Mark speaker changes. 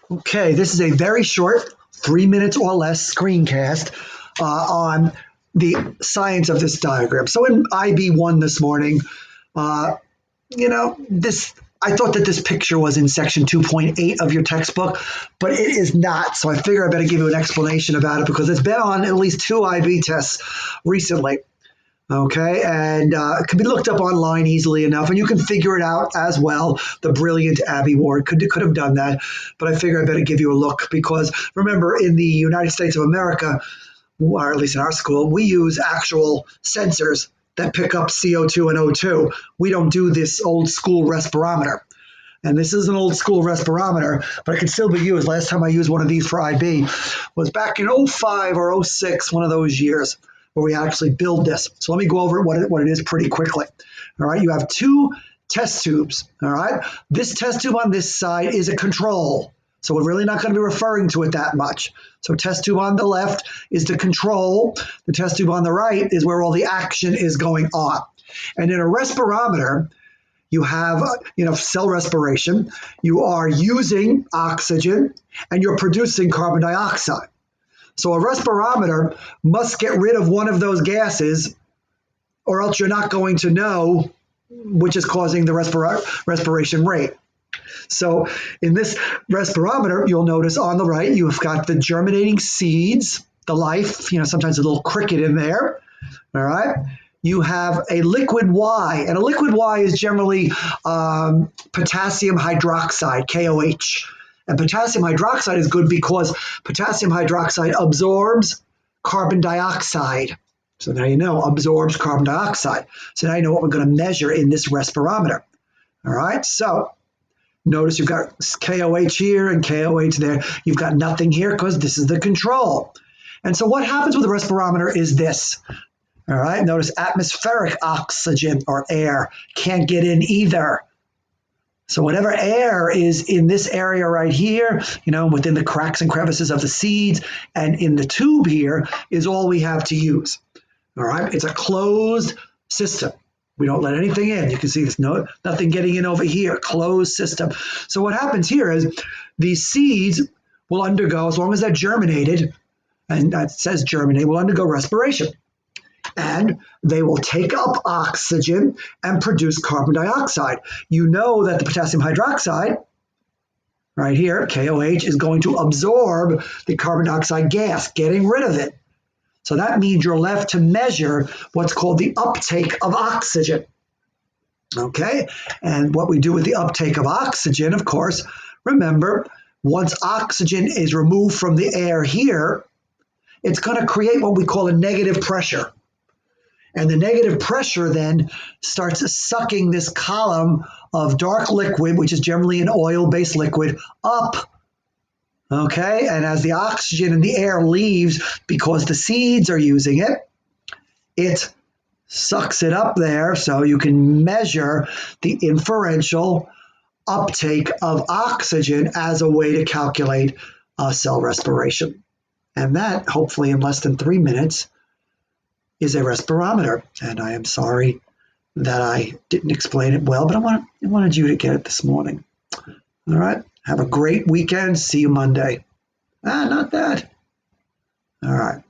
Speaker 1: Okay, this is a very short, 3 minutes or less screencast on the science of this diagram. So in IB1 this morning, uh, this I thought that this picture was in section 2.8 of your textbook, but it is not. So I figure I better give you an explanation about it because it's been on at least 2 IB tests recently. Okay, and it can be looked up online easily enough, and you can figure it out as well. The brilliant Abby Ward could have done that, but I figure I better give you a look because remember, in the United States of America, or at least in our school, we use actual sensors that pick up CO2 and O2. We don't do this old school respirometer. And this is an old school respirometer, but it can still be used. Last time I used one of these for IB was back in '05 or '06, one of those years where we actually build this. So let me go over what it is pretty quickly. All right, you have 2 test tubes. All right, this test tube on this side is a control. So we're really not going to be referring to it that much. So test tube on the left is the control. The test tube on the right is where all the action is going on. And in a respirometer, you have cell respiration. You are using oxygen and you're producing carbon dioxide. So a respirometer must get rid of one of those gases or else you're not going to know which is causing the respiration rate. So in this respirometer, you'll notice on the right, you've got the germinating seeds, the life, sometimes a little cricket in there. All right. You have a liquid Y, and a liquid Y is generally potassium hydroxide, KOH. And potassium hydroxide is good because potassium hydroxide absorbs carbon dioxide. So now you know, absorbs carbon dioxide. So now you know what we're going to measure in this respirometer. All right, so notice you've got KOH here and KOH there. You've got nothing here because this is the control. And so what happens with the respirometer is this. All right, notice atmospheric oxygen or air can't get in either. So whatever air is in this area right here, within the cracks and crevices of the seeds and in the tube here is all we have to use. All right, it's a closed system. We don't let anything in. You can see there's nothing getting in over here, closed system. So what happens here is these seeds will undergo, as long as they're germinated, and that says germinate, will undergo respiration. And they will take up oxygen and produce carbon dioxide. You know that the potassium hydroxide, right here, KOH, is going to absorb the carbon dioxide gas, getting rid of it. So that means you're left to measure what's called the uptake of oxygen. Okay? And what we do with the uptake of oxygen, of course, remember, once oxygen is removed from the air here, it's going to create what we call a negative pressure. And the negative pressure then starts sucking this column of dark liquid, which is generally an oil-based liquid, up. Okay, and as the oxygen in the air leaves, because the seeds are using it, it sucks it up there so you can measure the inferential uptake of oxygen as a way to calculate cell respiration. And that, hopefully in less than 3 minutes, is a respirometer. And I am sorry that I didn't explain it well, but I wanted you to get it this morning. All right. Have a great weekend. See you Monday. Not that. All right.